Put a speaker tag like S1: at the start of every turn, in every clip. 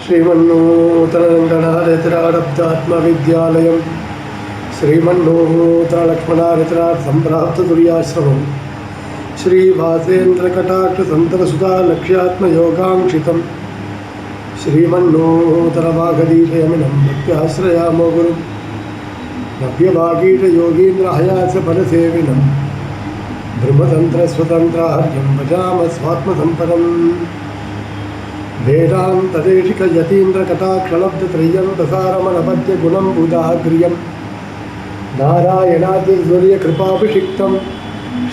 S1: श्रीमन्नूतनरङ्गनाथरारब्धात्मविद्यालयं श्रीमन्नूतनलक्ष्मणारितराट्सम्प्राप्ततुर्याश्रमं श्रीवासेन्द्रकटाक्षसन्तरसुधालक्ष्यात्मयोगाङ्क्षितं श्रीमन्नूतनवागदीशयमिनं भक्त्याश्रयामो गुरुं नव्यभागीशयोगीन्द्रहयासफलसेविनं ब्रह्मतन्त्रस्वतन्त्राहर्यं भजामस्वात्मसम्पदम् वेदान्तदेशिकयतीन्द्रकटाक्षलब्धत्रय्यन्तसारमनपद्यगुणं बुधाग्र्यं नारायणादिसूर्यकृपाभिषिक्तं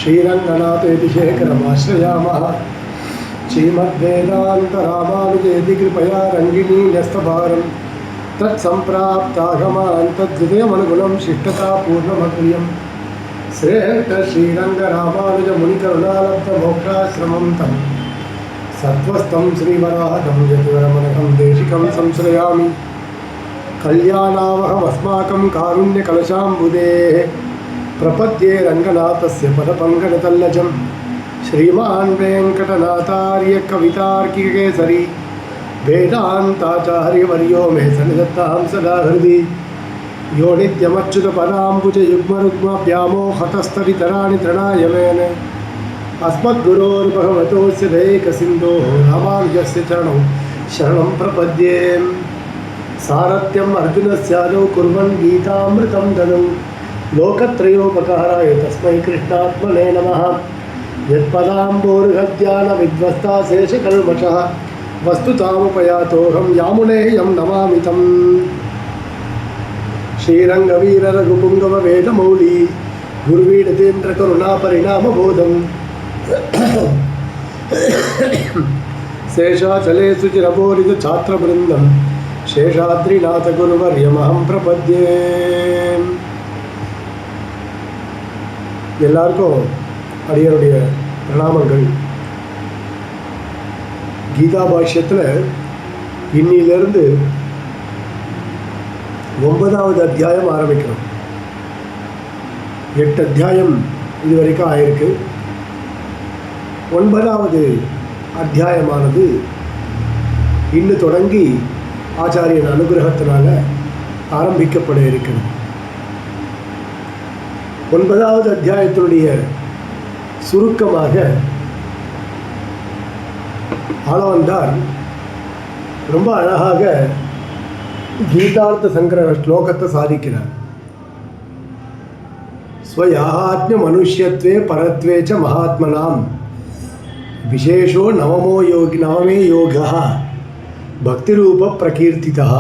S1: श्रीरङ्गनाथेति शेखरमाश्रयामः श्रीमद्वेदान्तरामानुजेति कृपया रङ्गिणी न्यस्तभारं तत्सम्प्राप्तागमान् तद्विदयमनुगुणं शिष्टतापूर्णमप्रियं श्रेष्ठश्रीरङ्गरामानुजमुनिकरुणालब्धमोक्षाश्रमं तम् सत्त्वस्थं श्रीवराहं यतिवरमनघं देशिकं संश्रयामि कल्याणावहमस्माकं कारुण्यकलशाम्बुदेः प्रपद्ये रङ्गनाथस्य पदपङ्कजतल्लजं श्रीमान् वेङ्कटनाथार्य कवितार्किकेसरी वेदान्ताचार्यवर्यो मे सन्निधत्तां सदा हृदि यो नित्यमच्युतपदाम्बुजयुग्मरुग्मव्यामोहतस्तरितराणि तृणाय मेने अस्मद्गुरोर्भगवतोऽस्य दयैकसिन्धोः रामानुजस्य चरणौ शरणं प्रपद्ये सारथ्यम् अर्जुनस्यादौ कुर्वन् गीतामृतं ददौ लोकत्रयोपकाराय तस्मै कृष्णात्मने नमः यत्पदाम्बोरुहध्यानविध्वस्ता शेषकल्मषः वस्तुतामुपयातोऽहं यामुनेयं नमामि तम् श्रीरङ्गवीररघुपुङ्गववेदमौली गुरुवीडतीन्द्रकरुणापरिणामबोधम् शेषाचले सुचिरबोधितछात्रवृन्दं शेषाद्रिनाथगुरुवर्यमहं प्रपद्ये எல்லாருக்கும் அடியனுடைய பிரணாமங்கள். கீதா பாஷ்யத்தில் இன்னிலிருந்து 9வது அத்தியாயம் ஆரம்பிக்கிறோம். 8 அத்தியாயம் இது வரைக்கும் ஆயிருக்கு. 9வது அத்தியாயமானது இன்று தொடங்கி ஆச்சாரியன் அனுகிரகத்தினால ஆரம்பிக்கப்பட இருக்கிறது. 9வது அத்தியாயத்தினுடைய சுருக்கமாக ஆளவந்தார் ரொம்ப அழகாக கீதார்த்த சங்கிரக ஸ்லோகத்தை சாதிக்கிறார். ஸ்வயாத்ம மனுஷ்யத்வே பரத்வே ச மகாத்மனாம் விசேஷோ நவமே யோகः பக்திரூப பிரகீர்த்திதः.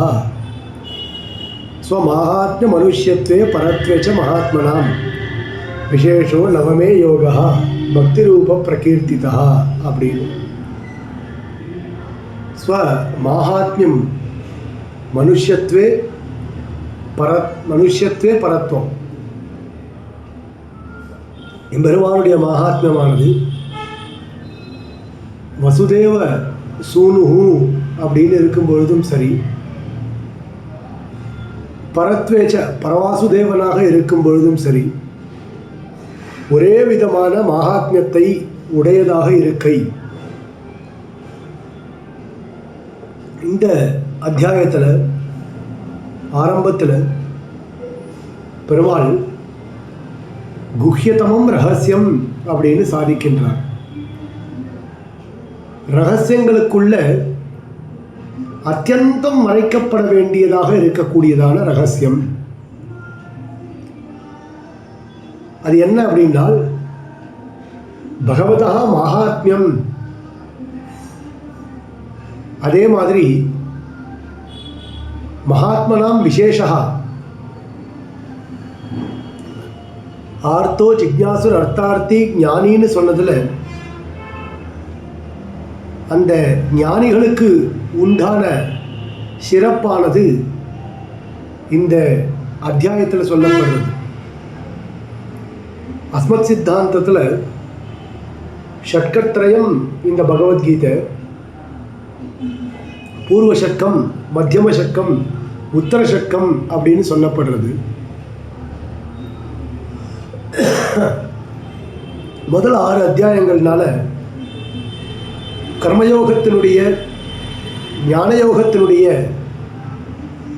S1: ஸ்வமாஹாத்ம்ய மனுஷ்யத்வே பரத்வே ச மகாத்மனாம் விசேஷோ நவமே யோகः பக்திரூப பிரகீர்த்திதः அப்படின்னு ஸ்வமாஹாத்மியம் மனுஷ்யத்வே பரத்வம். எம்பெருமானுடைய மகாத்மியமானது வசுதேவ சூனுஹு அப்படின்னு இருக்கும் பொழுதும் சரி, பரத்வேச்ச பரவாசுதேவனாக இருக்கும் பொழுதும் சரி, ஒரே விதமான மகாத்மியத்தை உடையதாக இருக்கை. இந்த அத்தியாயத்தில் ஆரம்பத்தில் பெருமாள் குஹ்யதமம் ரகசியம் அப்படின்னு சாதிக்கின்றார். ரகசியங்களுக்குள்ள அத்தியந்தம் மறைக்கப்பட வேண்டியதாக இருக்கக்கூடியதான ரகசியம் அது என்ன அப்படின்னால் பகவதா மகாத்மியம். அதே மாதிரி மகாத்மனாம் விசேஷா ஆர்த்தோ ஜிக்ஞாசுர் அர்த்தார்த்தி ஞானின்னு சொன்னதில் அந்த ஞானிகளுக்கு உண்டான சிறப்பானது இந்த அத்தியாயத்தில் சொல்லப்படுறது. அஸ்மத் சித்தாந்தத்தில் ஷட்கத்ரயம் இந்த பகவத்கீதை பூர்வ ஷட்கம், மத்தியம ஷட்கம், உத்தர ஷட்கம் அப்படின்னு சொல்லப்படுறது. முதல் 6 அத்தியாயங்கள்னால கர்மயோகத்தினுடைய ஞானயோகத்தினுடைய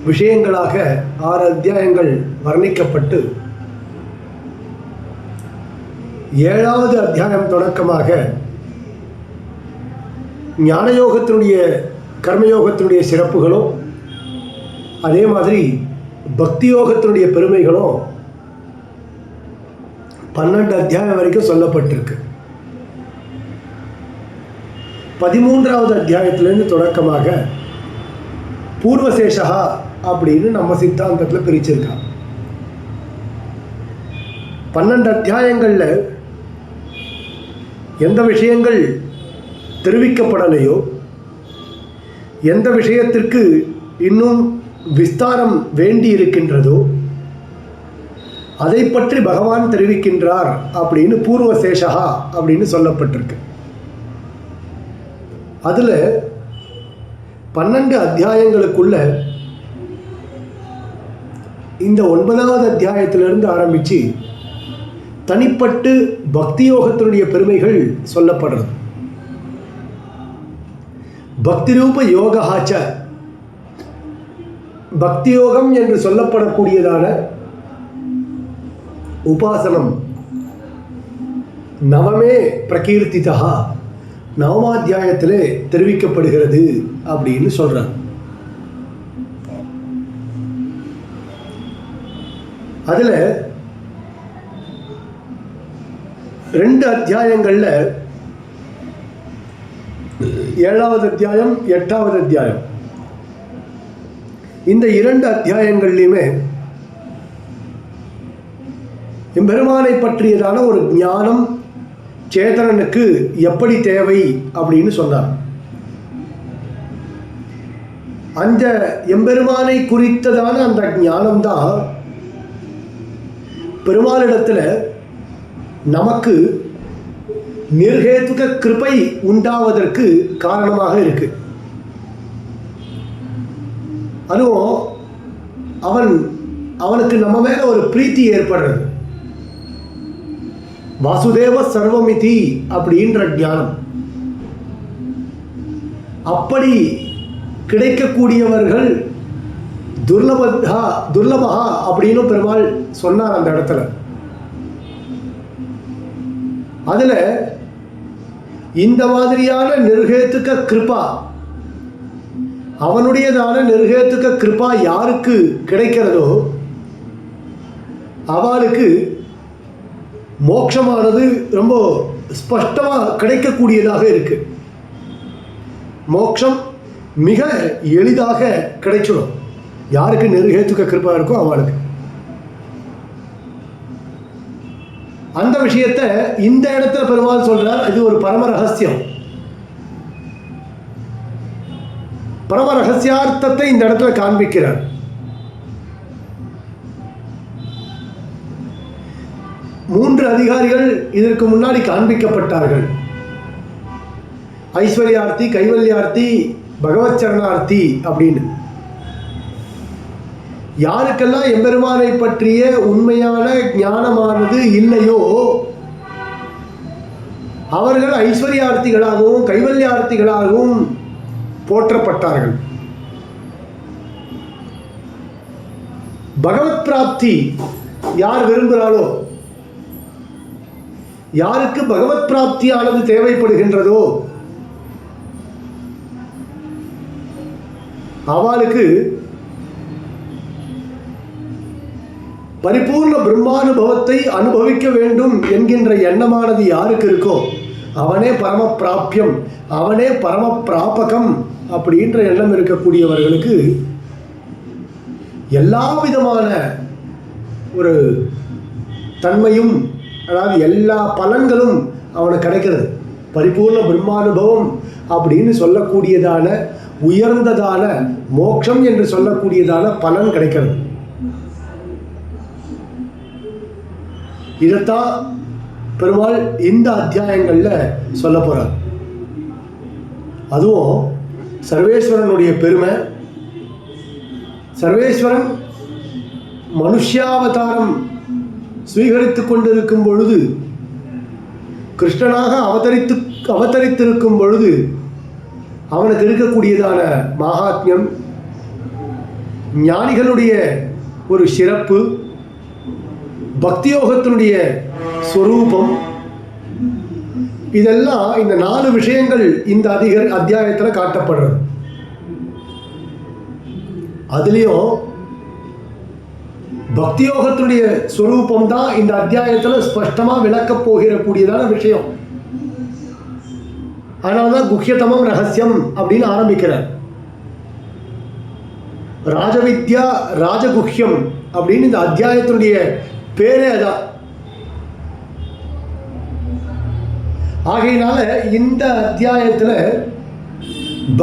S1: விஷயங்களாக 6 அத்தியாயங்கள் வர்ணிக்கப்பட்டு 7வது அத்தியாயம் தொடக்கமாக ஞானயோகத்தினுடைய கர்மயோகத்தினுடைய சிறப்புகளும் அதே மாதிரி பக்தி யோகத்தினுடைய பெருமைகளும் 12 அத்தியாயம் வரைக்கும் சொல்லப்பட்டிருக்கு. 13வது அத்தியாயத்திலேருந்து தொடக்கமாக பூர்வசேஷா அப்படின்னு நம்ம சித்தாந்தத்தில் பிரிச்சிருக்கான். 12 அத்தியாயங்களில் எந்த விஷயங்கள் தெரிவிக்கப்படலையோ, எந்த விஷயத்திற்கு இன்னும் விஸ்தாரம் வேண்டி இருக்கின்றதோ அதை பற்றி பகவான் தெரிவிக்கின்றார் அப்படின்னு பூர்வசேஷா அப்படின்னு சொல்லப்பட்டிருக்கு. அதில் 12 அத்தியாயங்களுக்குள்ள இந்த 9வது அத்தியாயத்திலிருந்து ஆரம்பித்து தனிப்பட்டு பக்தி யோகத்தினுடைய பெருமைகள் சொல்லப்படுறது. பக்தி ரூப யோகாச்ச, பக்தி யோகம் என்று சொல்லப்படக்கூடியதான உபாசனம் நவமே பிரகீர்த்திதா, நவமாத்தியாயத்திலே தெரிவிக்கப்படுகிறது அப்படின்னு சொல்றார். அதுல 2 அத்தியாயங்கள்ல 7வது அத்தியாயம் 8வது அத்தியாயம், இந்த 2 அத்தியாயங்கள்லையுமே எம்பெருமானை பற்றியதான ஒரு ஞானம் சேதனனுக்கு எப்படி தேவை அப்படின்னு சொன்னார். அந்த எம்பெருமானை குறித்ததான அந்த ஞானம்தான் பெருமாளிடத்தில் நமக்கு நிர்ஹேதுக கிருபை உண்டாவதற்கு காரணமாக இருக்கு. அதுவும் அவனுக்கு நம்ம மேல ஒரு பிரீத்தி ஏற்படுறது. வாசுதேவ சர்வமிதி அப்படின்ற ஞானம் அப்படி கிடைக்கக்கூடியவர்கள் துர்லபா அப்படின்னு பெருமாள் சொன்னார் அந்த இடத்துல. அதுல இந்த மாதிரியான நிர்ஹேதுக கிருபா, அவனுடையதான நிர்ஹேதுக கிருபா யாருக்கு கிடைக்கிறதோ அவளுக்கு மோட்சமானது ரொம்ப ஸ்பஷ்டமாக கிடைக்கக்கூடியதாக இருக்கு. மோட்சம் மிக எளிதாக கிடைச்சிடும் யாருக்கு நிர்ஹேதுக கிருபா இருக்கோ அவளுக்கு. அந்த விஷயத்தை இந்த இடத்துல பெருமாள் சொல்றார். இது ஒரு பரம ரகசியம். பரம ரகசியார்த்தத்தை இந்த இடத்துல காண்பிக்கிறார். மூன்று அதிகாரிகள் இதற்கு முன்னாடி காண்பிக்கப்பட்டார்கள். ஐஸ்வர்யார்த்தி, கைவல்யார்த்தி, பகவத் சரணார்த்தி அப்படின்னு. யாருக்கெல்லாம் எம்பெருமானை பற்றிய உண்மையான ஞானமானது இல்லையோ அவர்கள் ஐஸ்வர்யார்த்திகளாகவும் கைவல்யார்த்திகளாகவும் போற்றப்பட்டார்கள். பகவத் பிராப்தி யார் விரும்புகிறாளோ, யாருக்கு பகவத் பிராப்தியானது தேவைப்படுகின்றதோ அவளுக்கு பரிபூர்ண பிரம்மானுபவத்தை அனுபவிக்க வேண்டும் என்கின்ற எண்ணமானது யாருக்கு இருக்கோ அவனே பரம பிராபியம், அவனே பரம பிராபகம் அப்படின்ற எண்ணம் இருக்கக்கூடியவர்களுக்கு எல்லா விதமான ஒரு தன்மையும், அதாவது எல்லா பலன்களும் அவனுக்கு கிடைக்கிறது. பரிபூர்ண பிரம்மானுபவம் அப்படின்னு சொல்லக்கூடியதான உயர்ந்ததான மோட்சம் என்று சொல்லக்கூடியதான பலன் கிடைக்கிறது. இதைத்தான் பெருமாள் இந்த அத்தியாயங்களில் சொல்ல போகிறார். அதுவும் சர்வேஸ்வரனுடைய பெருமை. சர்வேஸ்வரன் மனுஷ்யாவதாரம் ஸ்வீகரித்து கொண்டிருக்கும் பொழுது, கிருஷ்ணனாக அவதரித்திருக்கும் பொழுது அவனுக்கு இருக்கக்கூடியதான மகாத்மியம், ஞானிகளுடைய ஒரு சிறப்பு, பக்தியோகத்தினுடைய ஸ்வரூபம், இதெல்லாம் இந்த 4 விஷயங்கள் இந்த அத்தியாயத்தில் காட்டப்படுறது. அதுலேயும் பக்தியோகத்தினுடைய ஸ்வரூபம் தான் இந்த அத்தியாயத்தில் ஸ்பஷ்டமாக விளக்கப் போகிறக்கூடியதான விஷயம். அதனால தான் குஹ்யதமம் ரகசியம் அப்படின்னு ஆரம்பிக்கிறார். ராஜவித்யா ராஜகுஹ்யம் அப்படின்னு இந்த அத்தியாயத்தினுடைய பேரே அதான். ஆகையினால இந்த அத்தியாயத்தில்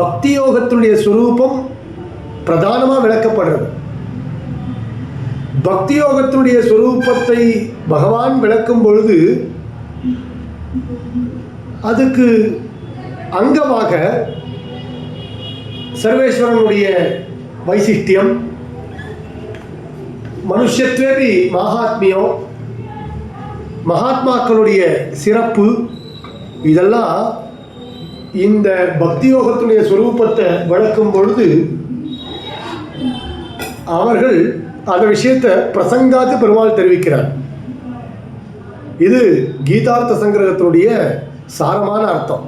S1: பக்தியோகத்தினுடைய ஸ்வரூபம் பிரதானமாக விளக்கப்படுறது. பக்தியோகத்தினுடைய ஸ்வரூபத்தை பகவான் விளக்கும் பொழுது அதுக்கு அங்கமாக சர்வேஸ்வரனுடைய வைசிஷ்டியம், மனுஷத்வேபி மகாத்மியம், மகாத்மாக்களுடைய சிறப்பு, இதெல்லாம் இந்த பக்தியோகத்துடைய ஸ்வரூபத்தை விளக்கும் பொழுது அவர்கள் அந்த விஷயத்தை பிரசங்காத்து பெருமாள் தெரிவிக்கிறார். இது கீதார்த்த சங்கிரகத்தினுடைய சாரமான அர்த்தம்.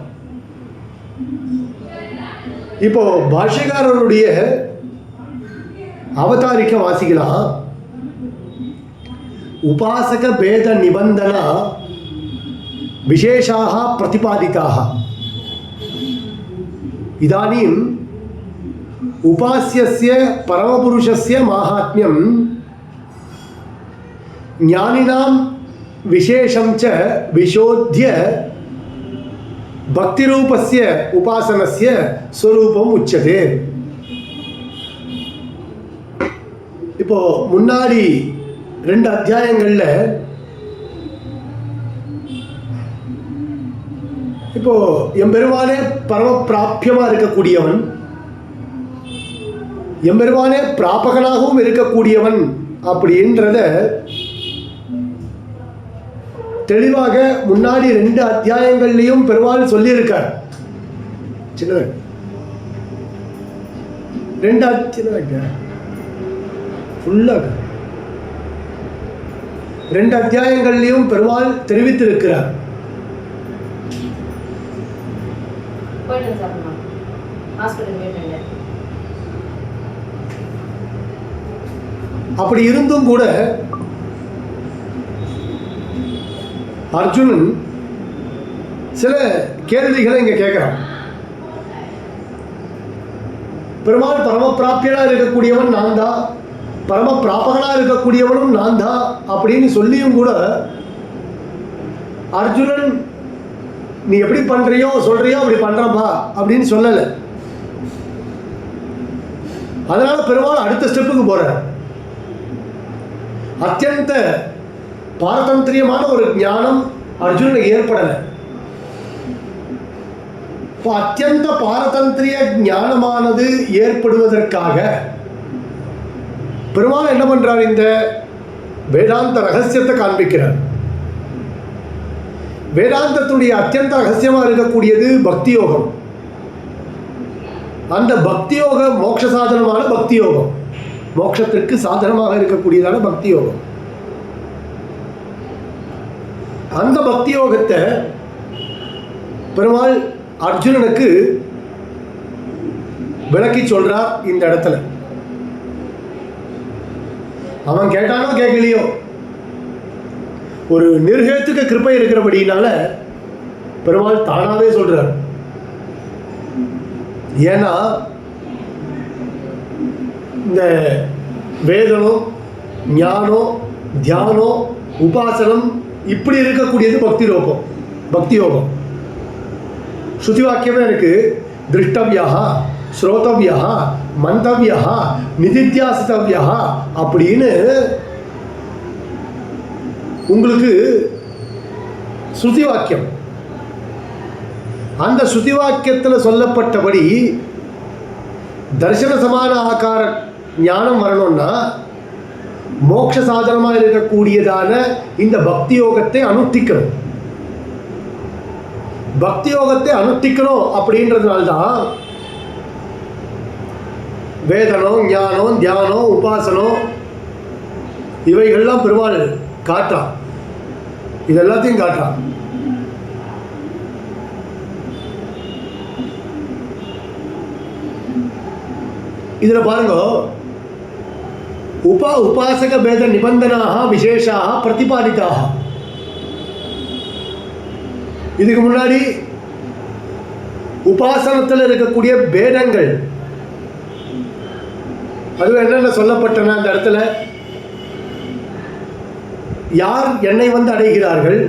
S1: இப்போ பாஷ்யக்காரருடைய அவதாரிக்க வாசிக்கலாம். உபாசக பேத நிபந்தனா விசேஷாக பிரதிபாதிதாக. இதானீம் உபாஸ்யஸ்ய பரமபுருஷஸ்ய மாஹாத்மியம் ஞானினாம் விசேஷம் ச விசோத்ய பக்திரூபஸ்ய உபாசனஸ்ய ஸ்வரூபம் உச்சதே. இப்போ முன்னாடி 2 அத்தியாயங்களில் இப்போ எம்பெருமானே பரம பிராபியமாக இருக்கக்கூடியவன், எம்பெருமானே பிராபகனாகவும் இருக்கக்கூடியவன் அப்படின்றத தெளிவாக முன்னாடி 2 அத்தியாயங்கள்லையும் பெருமாள் சொல்லியிருக்கார். சின்னதாக 2 அத்தியாயங்கள்லையும் பெருமாள் தெரிவித்திருக்கிறார். அப்படி இருந்தும் கூட அர்ஜுனன் சில கேள்விகளை இங்க கேட்கிறான். பெருமாள் பரம பிராபியனா இருக்கக்கூடியவன் நான் தான், பரம பிராபகனா இருக்கக்கூடியவனும் நான் தான் அப்படின்னு சொல்லியும் கூட அர்ஜுனன் நீ எப்படி பண்றியோ சொல்றியோ அப்படி பண்றப்பா அப்படின்னு சொல்லலை. அதனால பெருமாள் அடுத்த ஸ்டெப்புக்கு போறார். அத்தியந்த பாரதந்திரியமான ஒரு ஞானம் அர்ஜுனனுக்கு ஏற்படலை. இப்போ அத்தியந்த பாரதந்திரிய ஞானமானது ஏற்படுவதற்காக பெருமாள் என்ன பண்றார்? இந்த வேதாந்த ரகசியத்தை காண்பிக்கிறார். வேதாந்தத்துடைய அத்தியந்த ரகசியமாக இருக்கக்கூடியது பக்தி யோகம். அந்த பக்தி யோக மோட்ச சாதனமான பக்தி யோகம், மோட்சத்திற்கு சாதனமாக இருக்கக்கூடியதான பக்தி யோகம். அந்த பக்தி யோகத்தை பெருமாள் அர்ஜுனனுக்கு விளக்கி சொல்றார். இந்த இடத்துல அவன் கேட்டானோ கேட்கலையோ, ஒரு நிர்ஹேத்துக்க கிருபை இருக்கிறபடினால பெருமாள் தானாவே சொல்றார். ஏன்னா இந்த வேதனம், ஞானம், தியானம், உபாசனம் இப்படி இருக்கக்கூடியது பக்தி யோகம். பக்தி யோகம் ஸ்ருதி வாக்கியமே எனக்கு திருஷ்டவியா, ஸ்ரோதவியா, மந்தவியா, நிதித்தியாசித்தவியா அப்படின்னு உங்களுக்கு ஸ்ருதி வாக்கியம். அந்த ஸ்ருதி வாக்கியத்தில் சொல்லப்பட்டபடி தர்சன சமான ஆகார ஞானம் வரணும்னா மோட்ச சாதனமாக இருக்கக்கூடியதான இந்த பக்தி யோகத்தை அனுஷ்டிக்கணும். பக்தி யோகத்தை அனுஷ்டிக்கணும் அப்படின்றதுனால்தான் வேதனம், ஞானம், தியானம், உபாசனம் இவைகள்லாம் பெருமாள் காட்டான். இது எல்லாத்தையும் காட்டான். இதில் பாருங்க, உபாசக பேத நிபந்தனாக விசேஷாக பிரதிபாதிதாக. இதுக்கு முன்னாடி உபாசனத்தில் இருக்கக்கூடிய பேதங்கள் அது என்னென்ன சொல்லப்பட்டன அந்த இடத்துல? யார் என்னை வந்து அடைகிறார்கள்,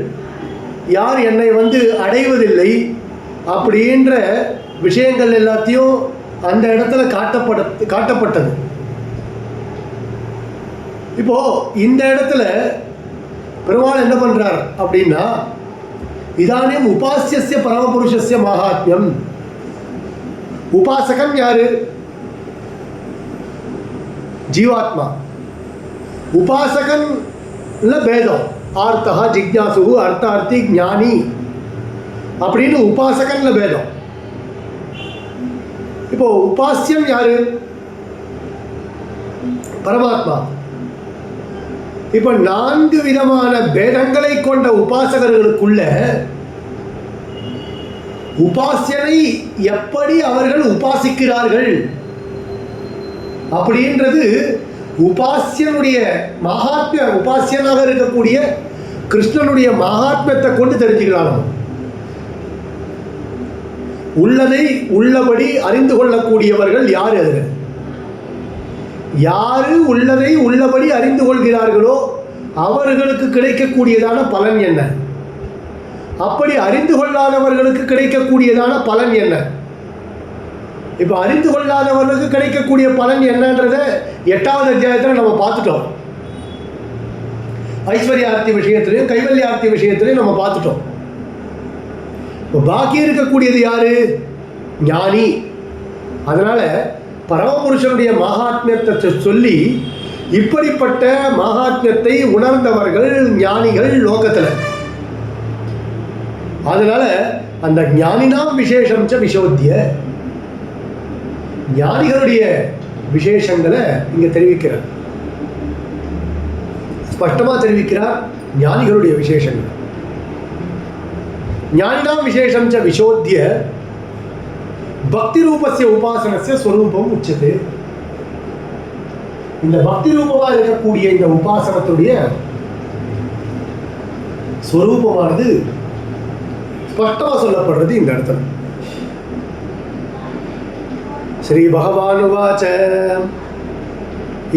S1: யார் என்னை வந்து அடைவதில்லை அப்படின்ற விஷயங்கள் எல்லாத்தையும் அந்த இடத்துல காட்டப்பட்டது. இப்போ இந்த இடத்துல பெருமாள் என்ன பண்றார் அப்படின்னா, இதானியம் உபாசிய பரமபுருஷஸ்ய மகாத்மியம். உபாசகன் யாரு? ஜீவாத்மா. உபாசகன் பேதம், ஆர்த்தா ஜிக்ஞாசு, அர்த்தார்த்தி ஞானி அப்படின்னு உபாசகன்ல பேதம். இப்போ உபாசியம் யாரு? பரமாத்மா. இப்ப 4 விதமான பேதங்களை கொண்ட உபாசகர்களுக்குள்ள உபாசியனை எப்படி அவர்கள் உபாசிக்கிறார்கள் அப்படின்றது உபாசியனுடைய மகாத்மிய, உபாசியனாக இருக்கக்கூடிய கிருஷ்ணனுடைய மகாத்மியத்தை கொண்டு தெரிஞ்சுக்கிறாங்க. உள்ளதை உள்ளபடி அறிந்து கொள்ளக்கூடியவர்கள் யார்? அது யாரு உள்ளதை உள்ளபடி அறிந்து கொள்கிறார்களோ அவர்களுக்கு கிடைக்கக்கூடியதான பலன் என்ன? அப்படி அறிந்து கொள்ளாதவர்களுக்கு கிடைக்கக்கூடியதான பலன் என்ன? இப்போ அறிந்து கொள்ளாதவர்களுக்கு கிடைக்கக்கூடிய பலன் என்னன்றதை 8வது அத்தியாயத்தில் நம்ம பார்த்துட்டோம். ஐஸ்வர்யார்த்தி விஷயத்திலையும் கைவல்யார்த்தி விஷயத்திலையும் நம்ம பார்த்துட்டோம். இப்போ பாக்கி இருக்கக்கூடியது யாரு? ஞானி. அதனால பரமபுருஷனுடைய மகாத்மியத்தை சொல்லி இப்படிப்பட்ட மகாத்மியத்தை உணர்ந்தவர்கள் ஞானிகள் லோகத்தில். அதனால அந்த ஞானினாம் விசேஷம் ச விசோத்திய, ஞானிகளுடைய விசேஷங்களை இங்க தெரிவிக்கிறார், ஸ்பஷ்டமா தெரிவிக்கிறார். ஞானிகளுடைய விசேஷங்கள் ஞானினாம் விசேஷம் ச விசோத்திய பக்தி ரூபஸ்ய உபாசனஸ்ய ஸ்வரூபம் உச்சது. இந்த பக்தி ரூபமா இருக்கக்கூடிய இந்த உபாசனத்துடைய ஸ்வரூபமானது ஸ்பஷ்டமா சொல்லப்படுறது இந்த இடத்துல. ஸ்ரீ பகவானுவாச்ச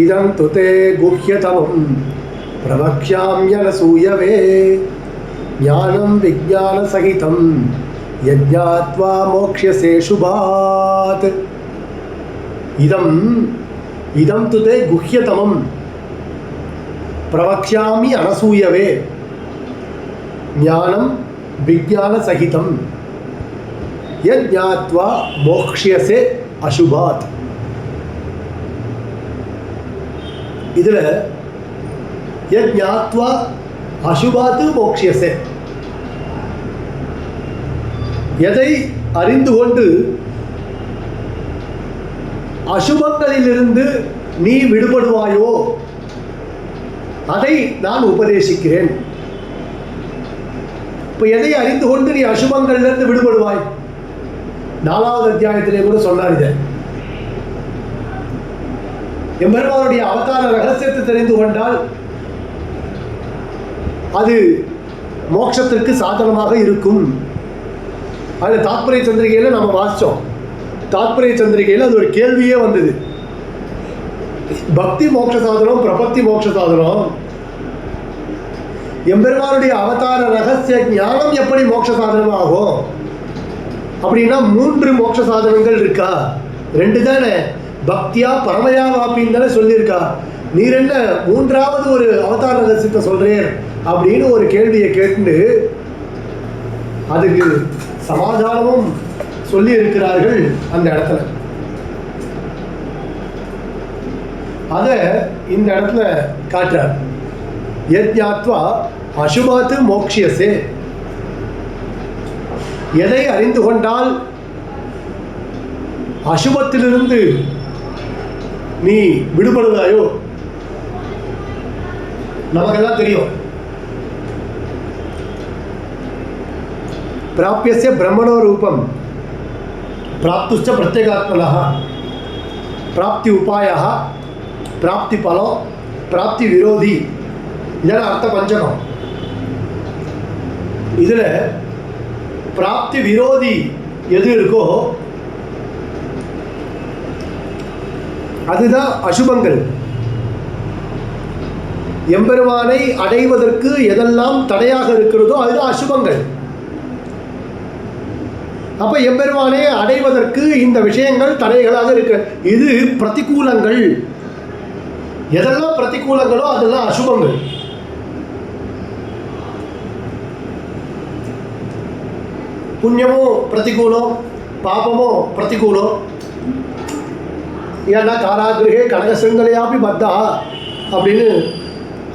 S1: இதம் துதே குஹ்யதமம் பிரவக்ஷ்யாம்யனசூயவே ஞானம் விஜ்ஞான சகிதம் யஜ்ஞாத்வா மோக்ஷ்யசே சுபாத். இதம் துதே குஹ்யதமம் பிரவக்ஷ்யாமி அனசூயவே ஞானம் விஜ்ஞான சகிதம் யஜ்ஞாத்வா மோக்ஷ்யசே அசுபாத். இதுல யஜ்ஞாத்வா அசுபாத் மோக்ஷ்யசே, எதை அறிந்து கொண்டு அசுபங்களிலிருந்து நீ விடுபடுவாயோ அதை நான் உபதேசிக்கிறேன். இப்போ எதை அறிந்து கொண்டு நீ அசுபங்களிலிருந்து விடுபடுவாய்? 4வது அத்தியாயத்திலே கூட சொன்னார். இதை எம்பெருமானுடைய அவதார ரகசியத்தை தெரிந்து கொண்டால் அது மோட்சத்திற்கு சாதனமாக இருக்கும். அதில் தாத்பரிய சந்திரிகையில் நம்ம வாசித்தோம். தாத்பரிய சந்திரிகையில் அது ஒரு கேள்வியே வந்தது. பக்தி மோட்ச சாதனம், பிரபத்தி மோட்ச சாதனம், எம்பெருமானுடைய அவதார ரகசிய ஞானம் எப்படி மோட்ச சாதனம் ஆகும் அப்படின்னா 3 மோட்ச சாதனங்கள் இருக்கா? 2 தானே, பக்தியா பரமயா வாப்பின்னு தானே சொல்லியிருக்கா. நீர் என்ன 3வது ஒரு அவதார ரகசியத்தை சொல்றேன் அப்படின்னு ஒரு கேள்வியை கேட்டு அதுக்கு சமாதானமும் சொல்லி இருக்கிறார்கள் அந்த இடத்துல. அதை இந்த இடத்துல காட்டுறார். யஜ்ஞாத்வா அசுபாத்து மோக்ஷ்யசே, எதை அறிந்து கொண்டால் அசுபத்திலிருந்து நீ விடுபடுவாயோ? நமக்கெல்லாம் தெரியும், பிராபியஸ்ய பிரம்மணோ ரூபம் பிராப்துஷ்ட பிரத்யேகாத்மனः பிராப்தி உபாயः பிராப்தி பலம் பிராப்தி விரோதி. இதெல்லாம் அர்த்த பஞ்சகம். இதில் பிராப்தி விரோதி எது இருக்கோ அதுதான் அசுபங்கள். எம்பெருமானை அடைவதற்கு எதெல்லாம் தடையாக இருக்கிறதோ அதுதான் அசுபங்கள். அப்ப எம்பெருமானை அடைவதற்கு இந்த விஷயங்கள் தடைகளாக இருக்கு. இது பிரதிகூலங்கள். எதெல்லாம் பிரதிகூலங்களோ அதெல்லாம் அசுபங்கள். புண்ணியமோ பிரதிகூலம், பாபமோ பிரதிகூலம். ஏன்னா காராகிரகே கனகசிங்கலையாப்பி பத்தா அப்படின்னு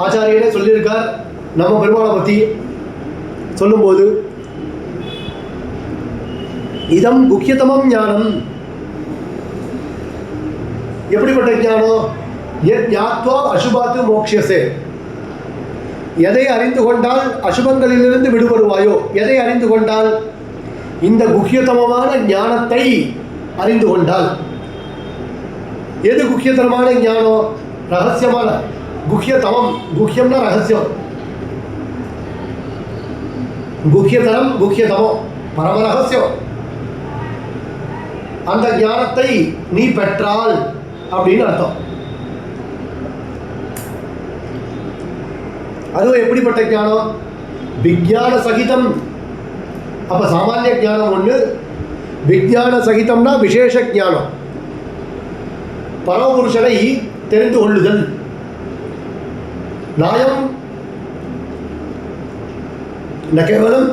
S1: ஆச்சாரியனே சொல்லியிருக்கார். நம்ம பெருமாளை பற்றி சொல்லும்போது இதம் குக்கியதமம் ஞானம். எப்படிப்பட்ட ஞானம்? ஞாத்வா அசுபாத்து மோக்ஷசே. எதை அறிந்து கொண்டால் அசுபங்களிலிருந்து விடுபடுவாயோ? எதை அறிந்து கொண்டால்? இந்த குக்கியதமமான ஞானத்தை அறிந்து கொண்டால். எது குக்கியதரமான ஞானம்? ரகசியமான குக்கியதமம். குக்கியம்னா ரகசியம். குக்கியதரம் குக்கியதமம் பரம ரகசியம். அந்த ஞானத்தை நீ பெற்றால் அப்படின்னு அர்த்தம். அதுவும் எப்படிப்பட்ட ஞானம்? விஞ்ஞான சகிதம். அப்ப சாமானிய ஞானம் ஒன்று, விஞ்ஞான சகிதம்னா விசேஷ ஞானம். பரமபுருஷனை தெரிந்து கொள்ளுதல். நாயம் கேவலம்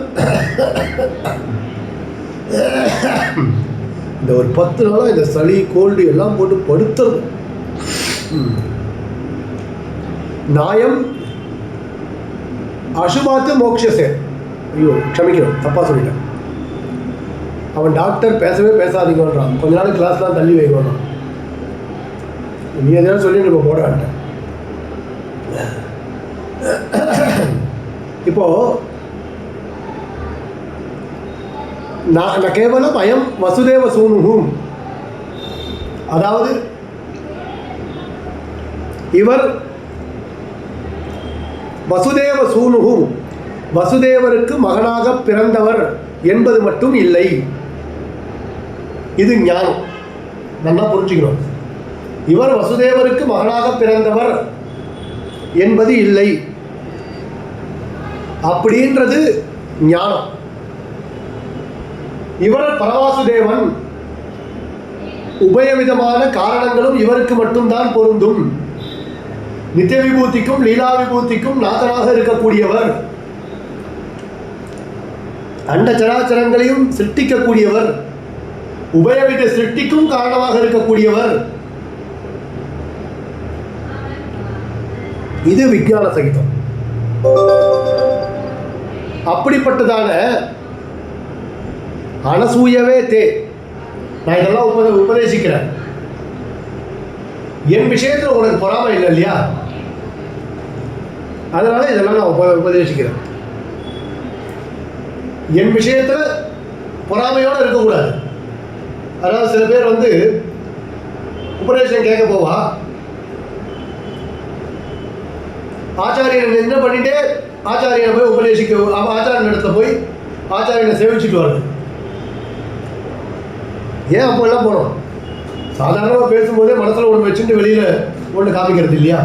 S1: இந்த ஒரு 10 நாளாக இந்த சளி கோல்டு எல்லாம் போட்டு படுத்துறது. நாயம் அசுபாத்து மோக்ஷசே. ஐயோ க்ஷமிக்கணும், தப்பாக சொல்லிட்டேன். அவன் டாக்டர் பேசவே பேசாதீங்கன்றான். கொஞ்ச நாள் கிளாஸ்லாம் தள்ளி வைக்கணும். நீ எதாவது சொல்லிட்டு இப்போ போடாட்ட. இப்போ நான் கேவலம் அயம் வசுதேவ சூனுகும். அதாவது இவர் வசுதேவ சூனுகும், வசுதேவருக்கு மகனாக பிறந்தவர் என்பது மட்டும் இல்லை. இது ஞானம். நல்லா புரிஞ்சுக்கணும். இவர் வசுதேவருக்கு மகனாக பிறந்தவர் என்பது இல்லை அப்படின்றது ஞானம். இவர் பரவாசுதேவன். உபயவிதமான காரணங்களும் இவருக்கு மட்டும்தான் பொருந்தும். நித்திய விபூதிக்கும் லீலா விபூதிக்கும் நாதனாக இருக்கக்கூடியவர். அண்ட சராச்சரங்களையும் சிருஷ்டிக்கக்கூடியவர். உபயவித சிருஷ்டிக்கும் காரணமாக இருக்கக்கூடியவர். இது விஞ்ஞான சகிதம். அப்படிப்பட்டதான அனசூயவே தே. நான் இதெல்லாம் உபதேசிக்கிறேன். என் விஷயத்தில் உனக்கு பொறாமை இல்லை இல்லையா? அதனால இதெல்லாம் நான் உபதேசிக்கிறேன். என் விஷயத்தில் பொறாமையோடு இருக்கக்கூடாது. அதாவது சில பேர் உபதேசம் கேட்க போவா, ஆச்சாரியன் என்ன பண்ணிட்டு ஆச்சாரியனை போய் உபதேசிக்க, ஆச்சாரியன் இடத்துல போய் ஆச்சாரியனை சேவிச்சுட்டு வருது. ஏன் அப்போ எல்லாம் போனோம்? சாதாரணமாக பேசும்போதே மனசில் ஒன்று வச்சுட்டு வெளியில் ஒன்று காமிக்கிறது இல்லையா?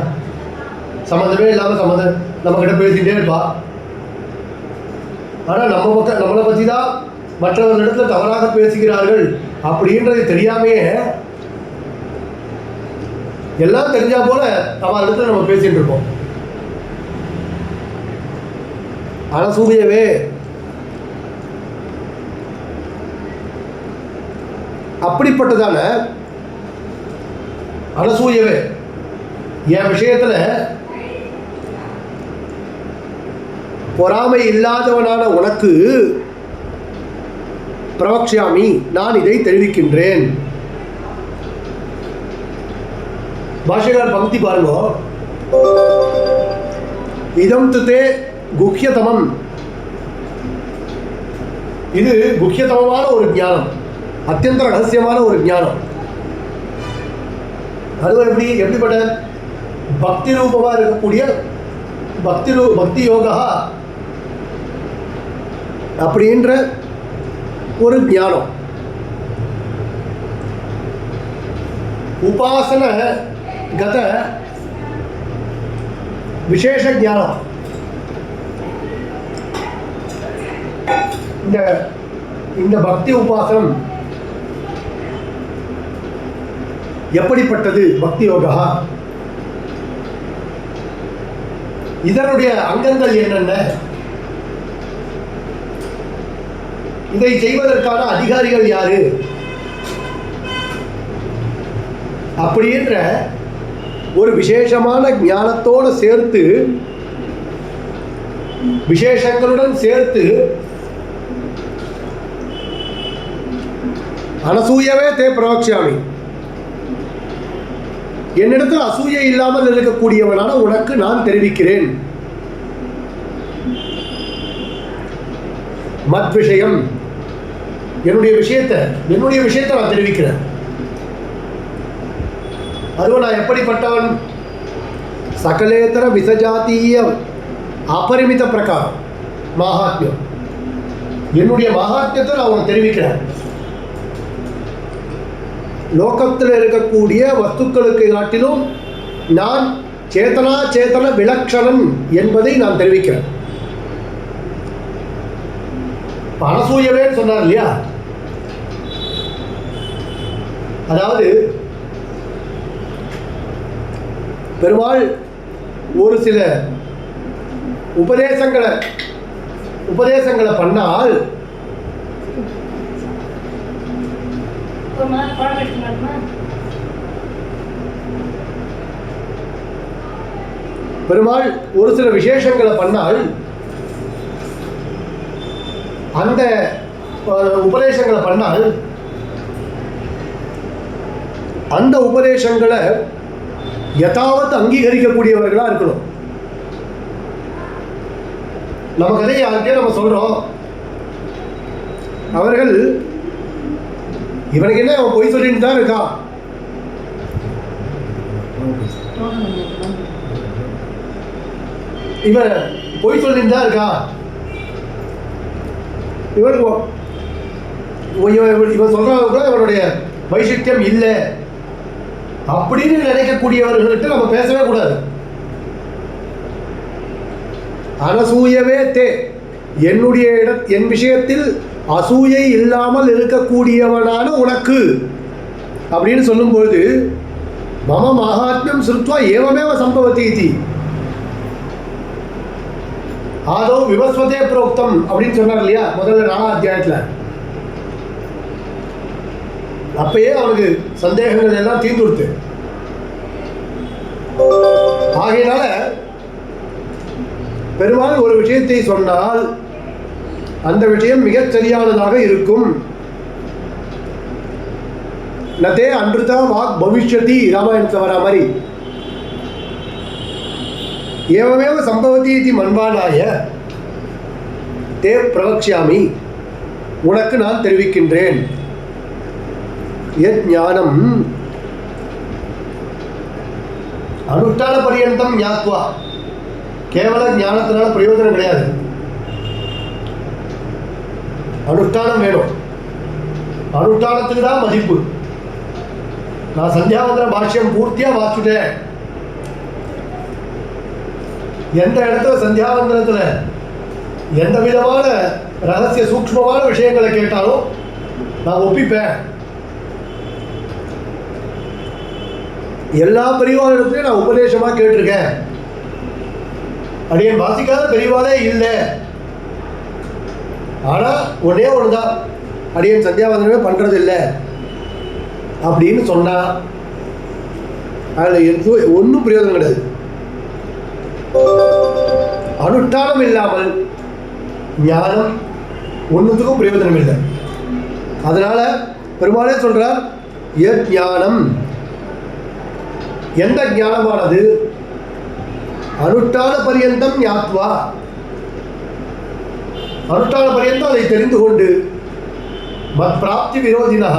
S1: சம்மந்தமே இல்லாமல் நம்மக்கிட்ட பேசிகிட்டே இருப்பா. ஆனால் நம்மளை பற்றி தான் மற்றவர்களிடத்தில் தவறாக பேசுகிறார்கள் அப்படின்றது தெரியாமையே எல்லாம் தெரிஞ்சா போல அவர்களிடத்தில் நம்ம பேசிகிட்டு இருப்போம். அனசூயவே அப்படிப்பட்டதான அனசூயவே என் விஷயத்தில் பொறாமை இல்லாதவனான உனக்கு பிரவக்ஷாமி, நான் இதை தெரிவிக்கின்றேன். பாஷைகார் பக்தி பாருங்க. இதம் துதே குஹ்யதமம், இது குஹ்யதமமான ஒரு ஞானம், அத்தியந்த ரகசியமான ஒரு ஞானம். அதுவும் எப்படிப்பட்ட பக்தி ரூபமாக இருக்கக்கூடிய பக்தி யோகா அப்படின்ற ஒரு ஞானம். உபாசன கத விசேஷ ஞானம். இந்த பக்தி உபாசனம் எப்படிப்பட்டது? பக்தி யோகா இதனுடைய அங்கங்கள் என்னென்ன? இதை செய்வதற்கான அதிகாரிகள் யாரு? அப்படின்ற ஒரு விசேஷமான ஞானத்தோடு சேர்த்து, விசேஷங்களுடன் சேர்த்து அனசூயவே தே பிரவக்ஷாமி, என்னிடத்தில் அசூயை இல்லாமல் இருக்கக்கூடியவனான உனக்கு நான் தெரிவிக்கிறேன். மத் விஷயம், என்னுடைய விஷயத்தை நான் தெரிவிக்கிறேன். அதுவும் நான் எப்படிப்பட்டவன்? சகலேதர விசஜாத்தீய அபரிமித பிரகாரம் மகாத்மியம், என்னுடைய மகாத்மியத்தை நான் உனக்கு தெரிவிக்கிறேன். லோகத்தில் இருக்கக்கூடிய வஸ்துக்களுக்கு காட்டிலும் நான் சேத்தன விலக்ஷணன் என்பதை நான் தெரிவிக்கிறேன். அனசூயவே சொன்னார் இல்லையா? அதாவது பெருமாள் ஒரு சில உபதேசங்களை பண்ணால் பெருமாள் ஒரு சில விசேஷங்களை பண்ணால் அந்த உபதேசங்களை பண்ணால் அந்த உபதேசங்களை யதாவத் அங்கீகரிக்கக்கூடியவர்களாக இருக்கணும். நம்ம கதையை யார்கிட்டயே நம்ம சொல்றோம், அவர்கள் இவனுக்கு என்ன அவன் பொய் சொல்லிட்டு தான் இருக்கான், இவன் பொய் சொல்லிட்டு தான் இருக்கான், இவனுக்கு இவன் சொல்றவங்க கூட இவனுடைய வைசிஷ்டியம் இல்லை அப்படின்னு நினைக்கக்கூடியவர்கள்ட்ட நம்ம பேசவே கூடாது. அனசூயவே தே, என் விஷயத்தில் அசூயை இல்லாமல் இருக்கக்கூடியவனான உனக்கு அப்படின்னு சொல்லும்பொழுது மம மகாத்மியம் ஸ்ருத்வா ஏவமேவ சம்பவதி இதி ஆதோ விவஸ்வதே புரோக்தம் அப்படின்னு சொன்னார் இல்லையா முதல்ல 4ஆம் அத்தியாயத்தில். அப்பயே அவனுக்கு சந்தேகங்கள் எல்லாம் தீர்ந்துடுத்து. ஆகையினால பெருமாள் ஒரு விஷயத்தை சொன்னால் அந்த விஷயம் மிகச் சரியானதாக இருக்கும். நதே அன்றுதா வாக் பவிஷ்யதி, ராமாயணத்தில் வரா மாதிரி ஏவமேவ சம்பவதி இது மன்பானாய தே பிரவக்ஷாமி, உனக்கு நான் தெரிவிக்கின்றேன். யத் ஞானம் அனுஷ்டான பரியந்தம் ஞாத்வா, கேவல ஞானத்தினால பிரயோஜனம் கிடையாது, அனுஷ்டானம் வேணும். அனுஷ்டானத்துக்கு தான் மதிப்பு. நான் சந்தியாவந்தன பாஷ்யம் பூர்த்தியா வாசிட்டேன். எந்த இடத்துல சந்தியாவந்தனத்துல எந்த விதமான ரகசிய சூக்ஷ்மமான விஷயங்களை கேட்டாலும் நான் ஒப்பிப்பேன். எல்லா பெரியவாளிடத்துலையும் நான் உபதேசமா கேட்டிருக்கேன். அடியன் வாசிக்காத பெரியவாளே இல்லை. ஆனா ஒன்னே ஒண்ணுதான், அடியன் சந்தியாவந்தனமே பண்றது இல்லை அப்படின்னு சொன்னா அதுல ஒன்றும் பிரயோஜனம் கிடையாது. அனுஷ்டானம் இல்லாமல் ஞானம் ஒன்றுத்துக்கும் பிரயோஜனம் இல்லை. அதனால பெருமாளே சொல்றார், யத் ஞானம் எந்த ஞானமானது அனுஷ்டான பரியந்தம் ஞாத்வா, அனுஷ்டான பரியந்தம் அதை தெரிந்து கொண்டு மத் பிராப்தி விரோதினா,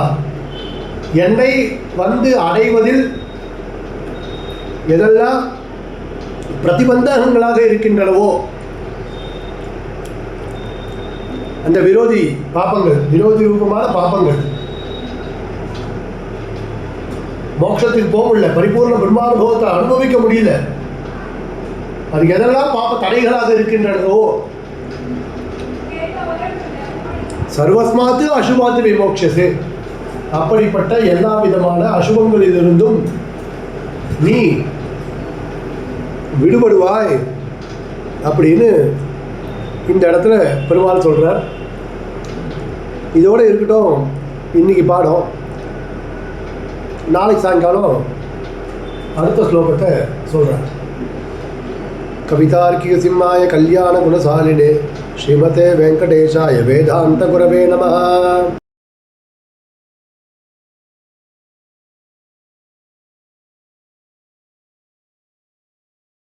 S1: என்னை வந்து அடைவதில் எதெல்லாம் பிரதிபந்தகங்களாக இருக்கின்றனவோ அந்த விரோதி பாப்பங்கள், விரோதி ரூபமான பாப்பங்கள், மோட்சத்துக்கு போக முடியல, பரிபூர்ண பிரம்மானுபவத்தை அனுபவிக்க முடியல, அது எதெல்லாம் பாப்ப தடைகளாக இருக்கின்றனவோ சர்வஸ்மாத்து அசுபாத்து விமோக்ஷசே, அப்படிப்பட்ட எல்லா விதமான அசுபங்களிலிருந்தும் நீ விடுபடுவாய் அப்படின்னு இந்த இடத்துல பெருமாள் சொல்கிறார். இதோடு இருக்கட்டும் இன்னைக்கு பாடம். நாளைக்கு சாயங்காலம் அடுத்த ஸ்லோகத்தை சொல்கிறேன். கவிதார்க்கிக சிம்மாய கல்யாண குணசாலினே ஸ்ரீமதே வெங்கடேஷாய வேதாந்த குரவே நமஹ.